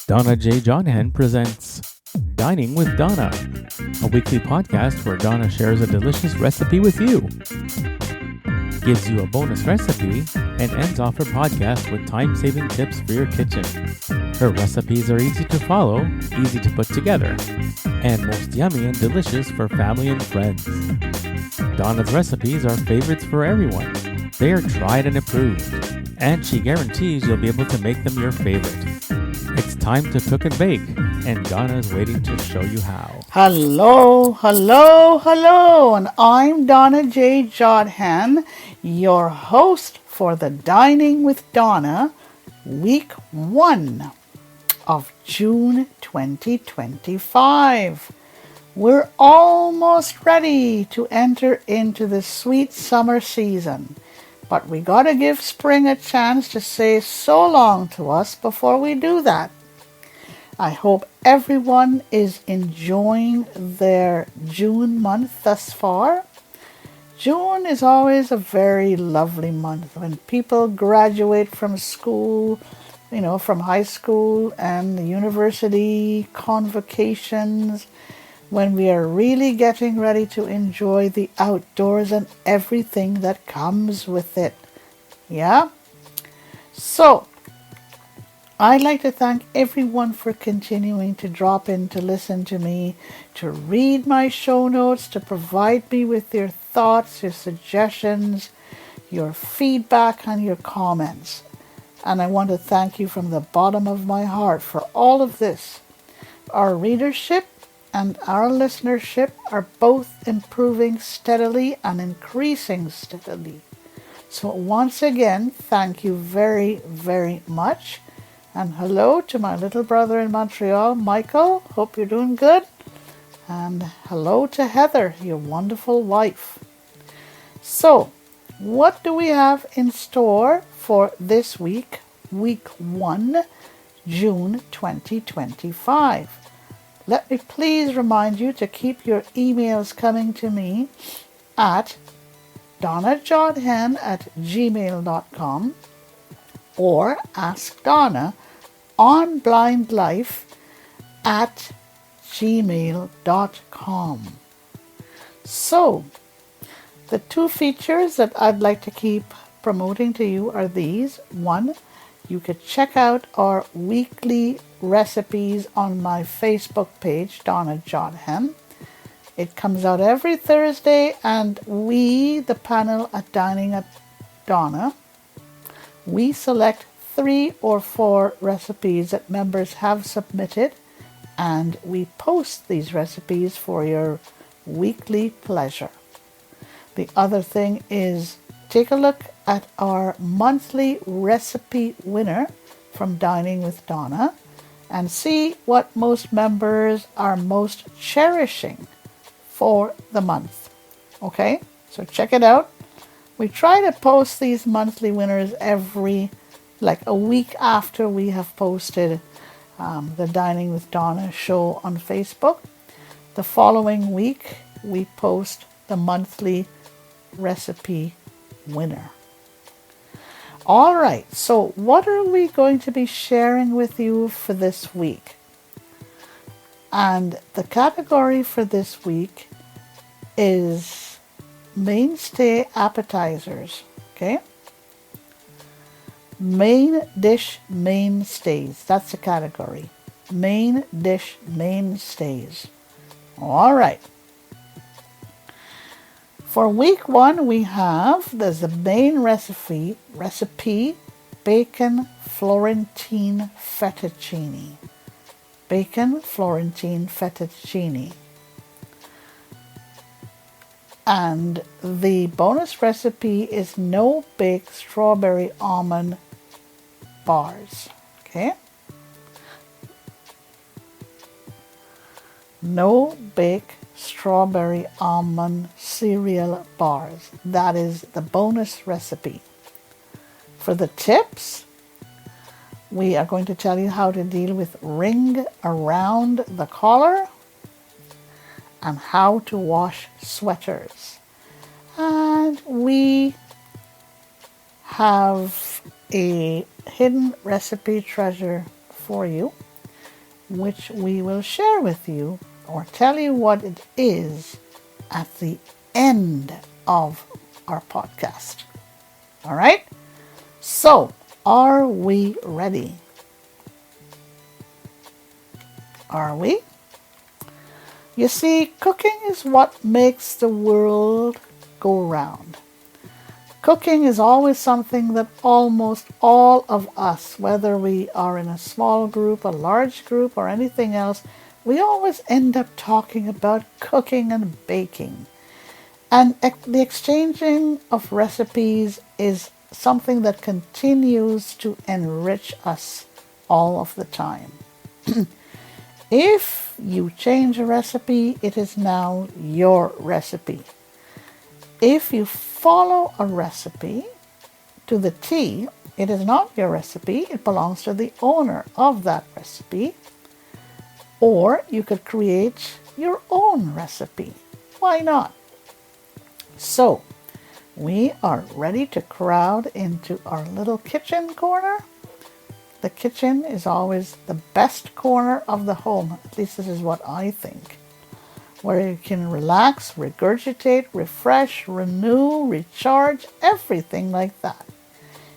Donna J. Jodhan presents Dining with Donna, a weekly podcast where Donna shares a delicious recipe with you, gives you a bonus recipe, and ends off her podcast with time-saving tips for your kitchen. Her recipes are easy to follow, easy to put together, and most yummy and delicious for family and friends. Donna's recipes are favorites for everyone. They are tried and approved, and she guarantees you'll be able to make them your favorite. It's time to cook and bake, and Donna is waiting to show you how. Hello, and I'm Donna J. Jodhan, your host for the Dining with Donna, week 1 of June 2025. We're almost ready to enter into the sweet summer season, but we gotta give spring a chance to say so long to us before we do that. I hope everyone is enjoying their June month thus far. June is always a very lovely month when people graduate from school, from high school and the university, convocations, when we are really getting ready to enjoy the outdoors and everything that comes with it. Yeah? So, I'd like to thank everyone for continuing to drop in to listen to me, to read my show notes, to provide me with your thoughts, your suggestions, your feedback, and your comments. And I want to thank you from the bottom of my heart for all of this. Our readership and our listenership are both improving steadily and increasing steadily. So once again, thank you very, very much. And hello to my little brother in Montreal, Michael. Hope you're doing good. And hello to Heather, your wonderful wife. So, what do we have in store for this week, week 1, June 2025? Let me please remind you to keep your emails coming to me at donnajodhan@gmail.com or Ask Donna on blindlife@gmail.com. So, the two features that I'd like to keep promoting to you are these. One, you could check out our weekly recipes on my Facebook page, Donna Jodhan. It comes out every Thursday, and we, the panel at Dining at Donna, we select 3 or 4 recipes that members have submitted, and we post these recipes for your weekly pleasure. The other thing is, take a look at our monthly recipe winner from Dining with Donna and see what most members are most cherishing for the month. Okay, so check it out. We try to post these monthly winners a week after we have posted the Dining with Donna show on Facebook. The following week, we post the monthly recipe winner. All right, so what are we going to be sharing with you for this week? And the category for this week is mainstay appetizers, okay? Main dish mainstays, that's the category. Main dish mainstays. All right. For week 1, there's the main recipe, bacon Florentine fettuccine. Bacon Florentine fettuccine. And the bonus recipe is no-bake strawberry almond bars. Okay? No-bake strawberry almond cereal bars. That is the bonus recipe. For the tips, we are going to tell you how to deal with ring around the collar and how to wash sweaters. And we have a hidden recipe treasure for you. which we will share with you or tell you what it is at the end of our podcast. All right? So, are we ready? Are we? You see, cooking is what makes the world go round. Cooking is always something that almost all of us, whether we are in a small group, a large group, or anything else, we always end up talking about cooking and baking. And the exchanging of recipes is something that continues to enrich us all of the time. If you change a recipe, it is now your recipe. If you follow a recipe to the T, it is not your recipe, it belongs to the owner of that recipe. Or you could create your own recipe. Why not? So, we are ready to crowd into our little kitchen corner. The kitchen is always the best corner of the home. At least this is what I think. Where you can relax, regurgitate, refresh, renew, recharge, everything like that.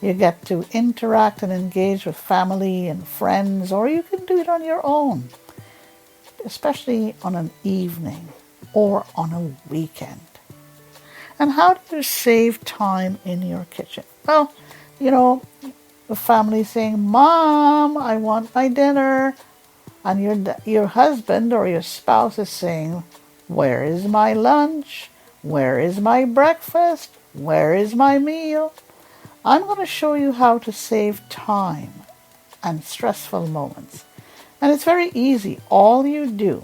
You get to interact and engage with family and friends, or you can do it on your own, especially on an evening or on a weekend. And how do you save time in your kitchen? Well, the family saying, "Mom, I want my dinner." And your husband or your spouse is saying, "Where is my lunch? Where is my breakfast? Where is my meal?" I'm going to show you how to save time and stressful moments. And it's very easy. All you do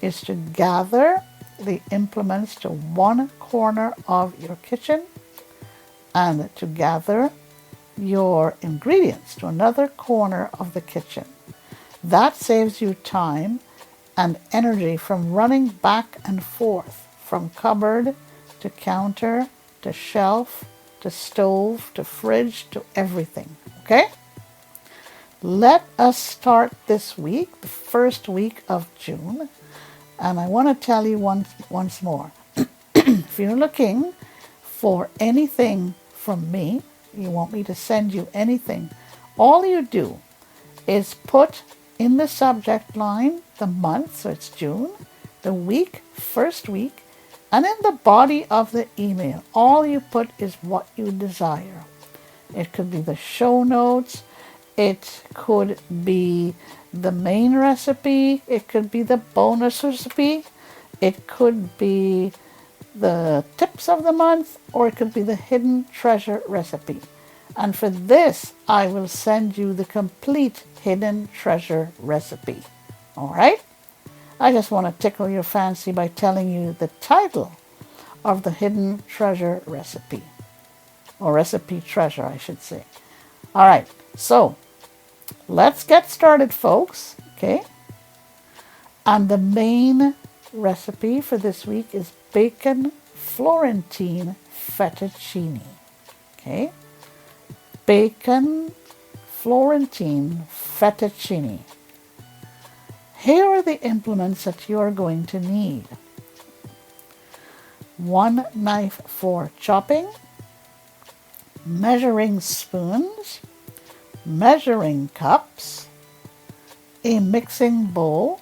is to gather the implements to one corner of your kitchen and to gather your ingredients to another corner of the kitchen. That saves you time and energy from running back and forth from cupboard to counter to shelf to stove to fridge to everything. Okay? Let us start this week, the first week of June. And I want to tell you once more. If you're looking for anything from me, you want me to send you anything, all you do is put in the subject line the month, so it's June, the week, first week, and in the body of the email, all you put is what you desire. It could be the show notes, it could be the main recipe, it could be the bonus recipe, it could be the tips of the month, or it could be the hidden treasure recipe. And for this, I will send you the complete hidden treasure recipe. All right? I just want to tickle your fancy by telling you the title of the hidden treasure recipe. Or recipe treasure, I should say. All right. So, let's get started, folks. Okay? And the main recipe for this week is bacon Florentine fettuccine. Okay? Bacon Florentine fettuccine. Here are the implements that you are going to need. 1 knife for chopping, measuring spoons, measuring cups, a mixing bowl,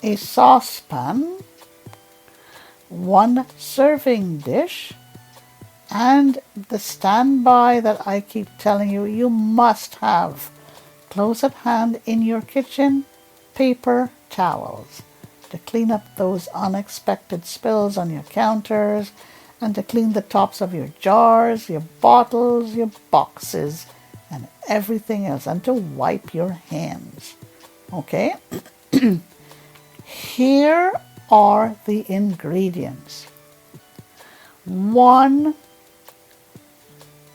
a saucepan, 1 serving dish, and the standby that I keep telling you, you must have close at hand in your kitchen, paper towels to clean up those unexpected spills on your counters and to clean the tops of your jars, your bottles, your boxes, and everything else, and to wipe your hands. Okay? Here are the ingredients. 1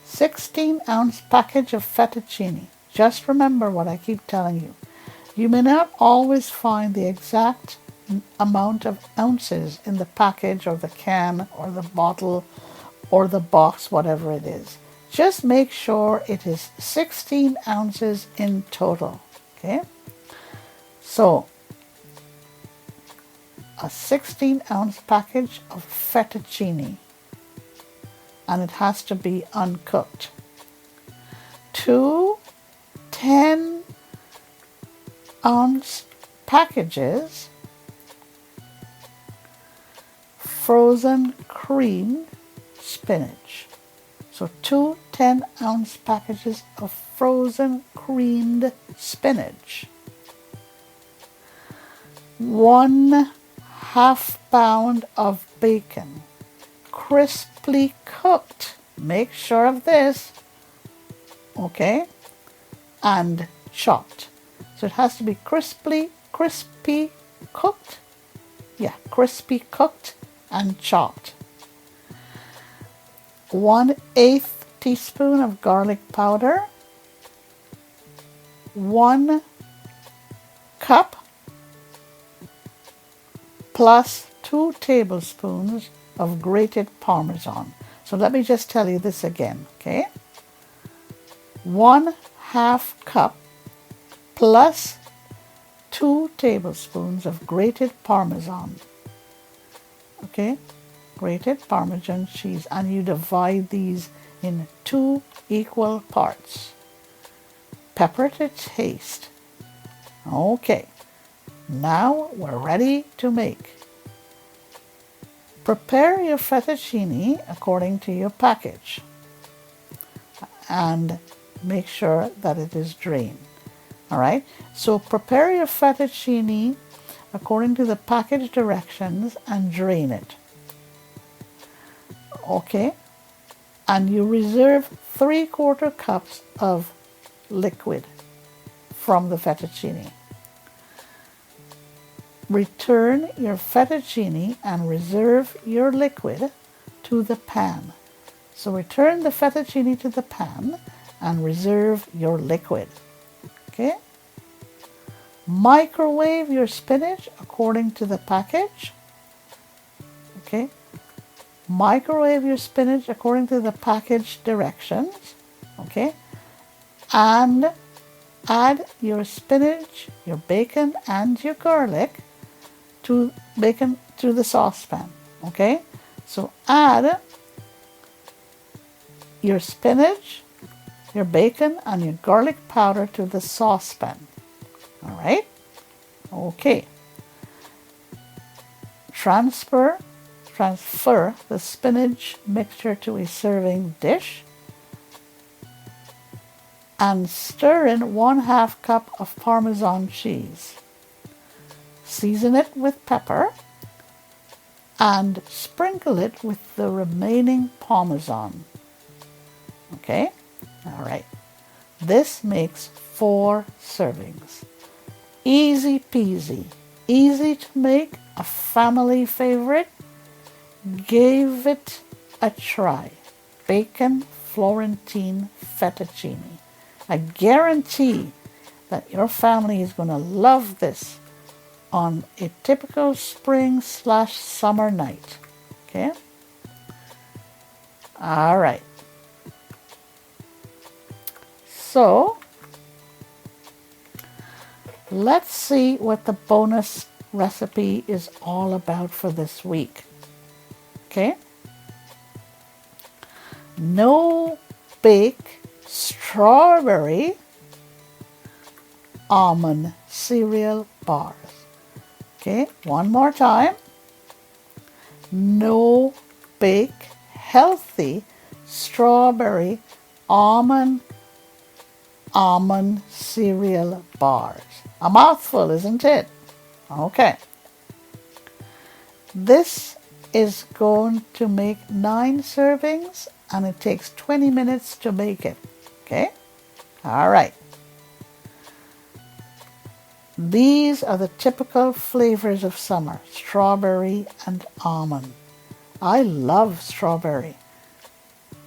16-ounce package of fettuccine. Just remember what I keep telling you. You may not always find the exact amount of ounces in the package or the can or the bottle or the box, whatever it is. Just make sure it is 16 ounces in total. Okay? So, a 16-ounce package of fettuccine, and it has to be uncooked. 2 10-ounce packages frozen creamed spinach. So 2 10-ounce packages of frozen creamed spinach. 1 half pound of bacon, crisply cooked. Make sure of this, okay? And chopped. So it has to be crispy cooked. Yeah, crispy cooked and chopped. 1/8 teaspoon of garlic powder. 1 cup plus 2 tablespoons of grated Parmesan. So let me just tell you this again, okay? 1/2 cup plus 2 tablespoons of grated Parmesan. Okay? Grated Parmesan cheese. And you divide these in 2 equal parts. Pepper to taste. Okay. Now we're ready to make. Prepare your fettuccine according to your package and make sure that it is drained. All right, so prepare your fettuccine according to the package directions and drain it. Okay, and you reserve 3/4 cups of liquid from the fettuccine. Return your fettuccine and reserve your liquid to the pan. So return the fettuccine to the pan and reserve your liquid. Okay? Microwave your spinach according to the package. Okay? Microwave your spinach according to the package directions. Okay? And add your spinach, your bacon, and your garlic to the saucepan. Okay? So add your spinach, your bacon, and your garlic powder to the saucepan. All right? Okay. Transfer the spinach mixture to a serving dish and stir in 1/2 cup of Parmesan cheese. Season it with pepper and sprinkle it with the remaining Parmesan. Okay? All right. This makes 4 servings. Easy peasy. Easy to make, a family favorite. Give it a try. Bacon Florentine fettuccine. I guarantee that your family is going to love this on a typical spring/summer night. Okay? All right. So, let's see what the bonus recipe is all about for this week. Okay? No bake strawberry almond cereal bars. Okay, one more time. No bake healthy strawberry almond cereal bars. A mouthful, isn't it? Okay. This is going to make 9 servings and it takes 20 minutes to make it. Okay? All right. These are the typical flavors of summer, strawberry and almond. I love strawberry.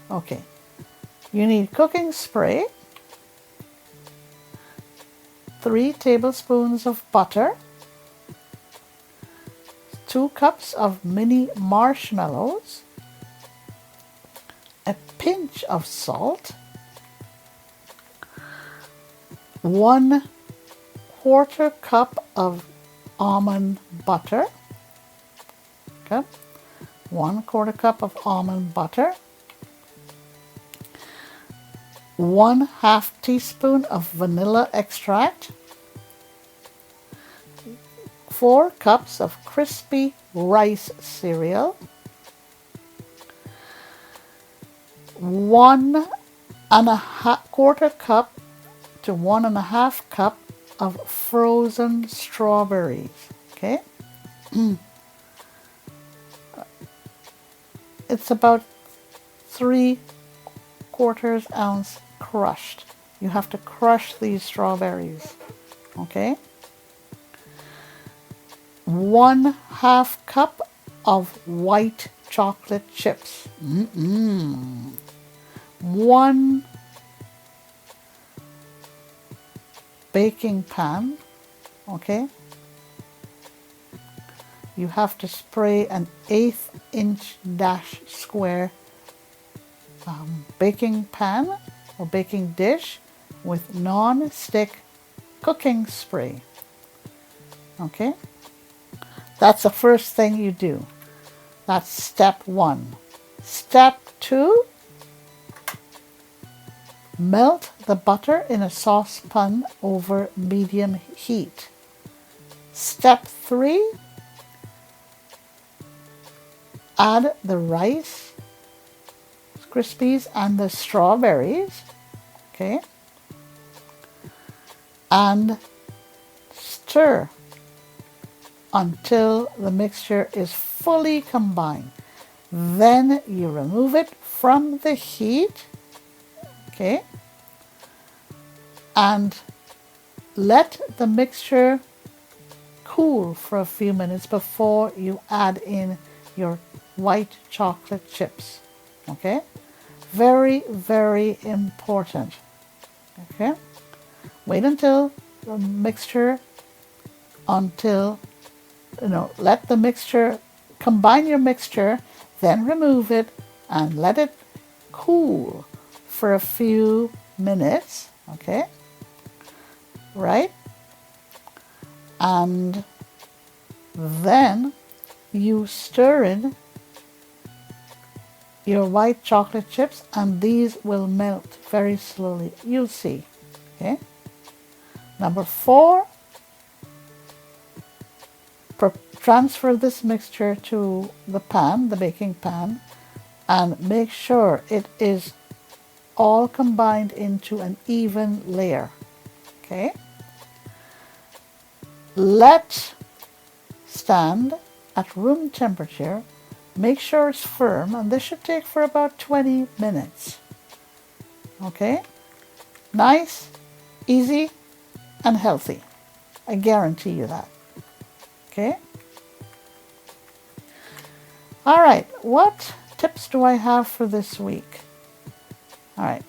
Okay. You need cooking spray, 3 tablespoons of butter, 2 cups of mini marshmallows, a pinch of salt, 1 1/4 cup of almond butter. Okay, 1/4 cup of almond butter. 1/2 teaspoon of vanilla extract. 4 cups of crispy rice cereal. 1 1/4 cup to 1 1/2 cup of frozen strawberries. Okay, it's about 3/4 ounce crushed. You have to crush these strawberries. Okay, 1/2 cup of white chocolate chips. 1 baking pan. Okay, you have to spray an 1/8 inch dash square baking pan or baking dish with non-stick cooking spray. Okay, that's the first thing you do. That's step 1. Step 2, melt the butter in a saucepan over medium heat. Step 3, add the rice Krispies and the strawberries. Okay, and stir until the mixture is fully combined. Then you remove it from the heat. Okay, and let the mixture cool for a few minutes before you add in your white chocolate chips. Okay, very, very important. Okay, wait until the mixture, let the mixture, combine your mixture, then remove it and let it cool for a few minutes. Okay, right? And then you stir in your white chocolate chips, and these will melt very slowly. You'll see. Okay. Number 4, transfer this mixture to the pan, the baking pan, and make sure it is all combined into an even layer. Okay. Let stand at room temperature. Make sure it's firm, and this should take for about 20 minutes. Okay? Nice, easy, and healthy. I guarantee you that. Okay? All right, what tips do I have for this week? All right.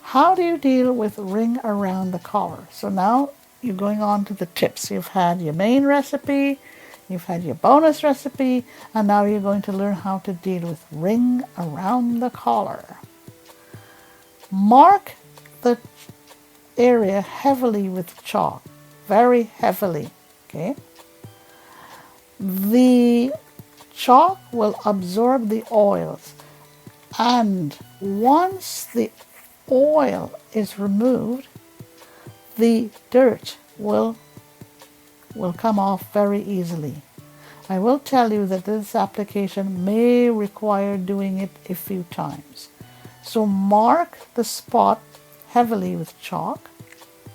How do you deal with ring around the collar? So now you're going on to the tips. You've had your main recipe, you've had your bonus recipe, and now you're going to learn how to deal with ring around the collar. Mark the area heavily with chalk, very heavily, okay? The chalk will absorb the oils, and once the oil is removed, the dirt will come off very easily. I will tell you that this application may require doing it a few times. So mark the spot heavily with chalk.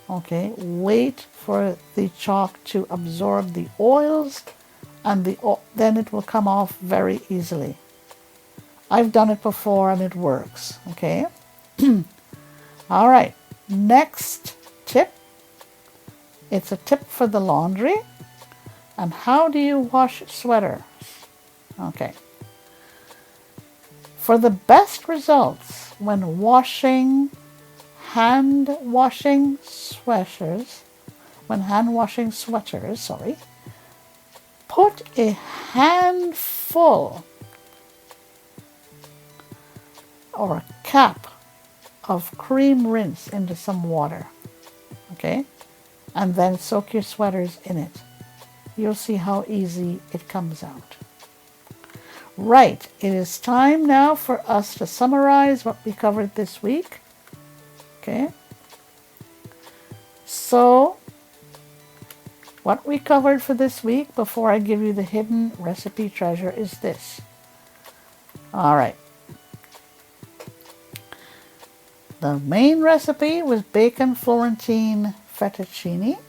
Okay, wait for the chalk to absorb the oils, and then it will come off very easily. I've done it before and it works. Okay. All right, next tip. It's a tip for the laundry. And how do you wash sweaters? Okay. For the best results when hand washing sweaters, put a handful or a cap of cream rinse into some water. Okay? and then soak your sweaters in it. You'll see how easy it comes out. Right, it is time now for us to summarize what we covered this week. Okay? So, what we covered for this week, before I give you the hidden recipe treasure, is this. All right. The main recipe was bacon Florentine fettuccine.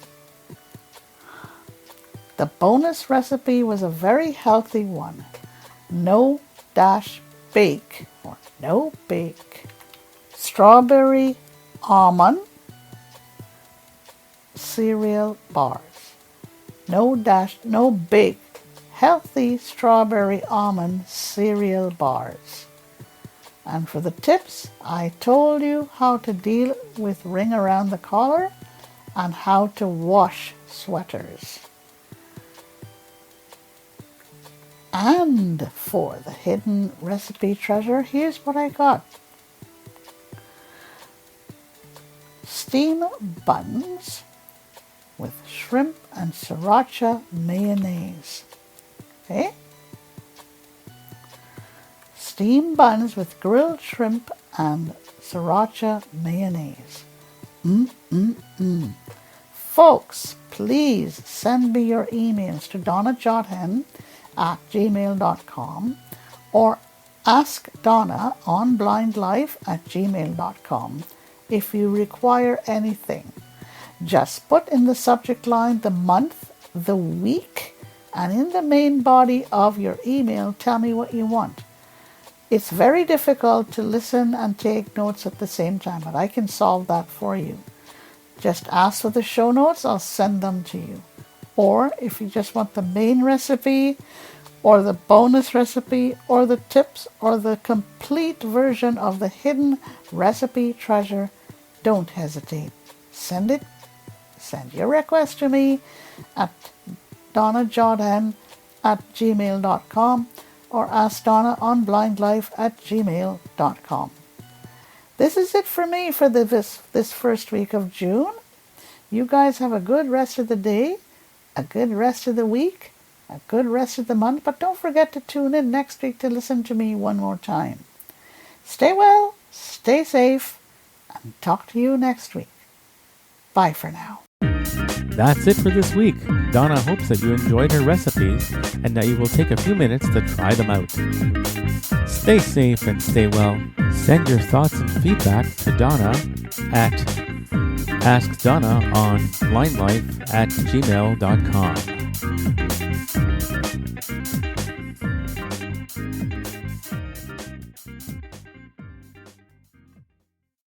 The bonus recipe was a very healthy one. No dash bake, or no bake, strawberry almond cereal bars. No bake, healthy strawberry almond cereal bars. And for the tips, I told you how to deal with ring around the collar and how to wash sweaters. And for the hidden recipe treasure, here's what I got. Steam buns with shrimp and sriracha mayonnaise. Okay? Steam buns with grilled shrimp and sriracha mayonnaise. Folks, please send me your emails to donnajodhan@gmail.com or ask Donna on blindlife@gmail.com if you require anything. Just put in the subject line the month, the week, and in the main body of your email, tell me what you want. It's very difficult to listen and take notes at the same time, but I can solve that for you. Just ask for the show notes, I'll send them to you. Or if you just want the main recipe, or the bonus recipe, or the tips, or the complete version of the hidden recipe treasure, don't hesitate. Send your request to me at donnajodhan@gmail.com or ask Donna on blindlife@gmail.com. This is it for me for this first week of June. You guys have a good rest of the day, a good rest of the week, a good rest of the month, but don't forget to tune in next week to listen to me one more time. Stay well, stay safe, and talk to you next week. Bye for now. That's it for this week. Donna hopes that you enjoyed her recipes and that you will take a few minutes to try them out. Stay safe and stay well. Send your thoughts and feedback to Donna at AskDonna on blindlife@gmail.com.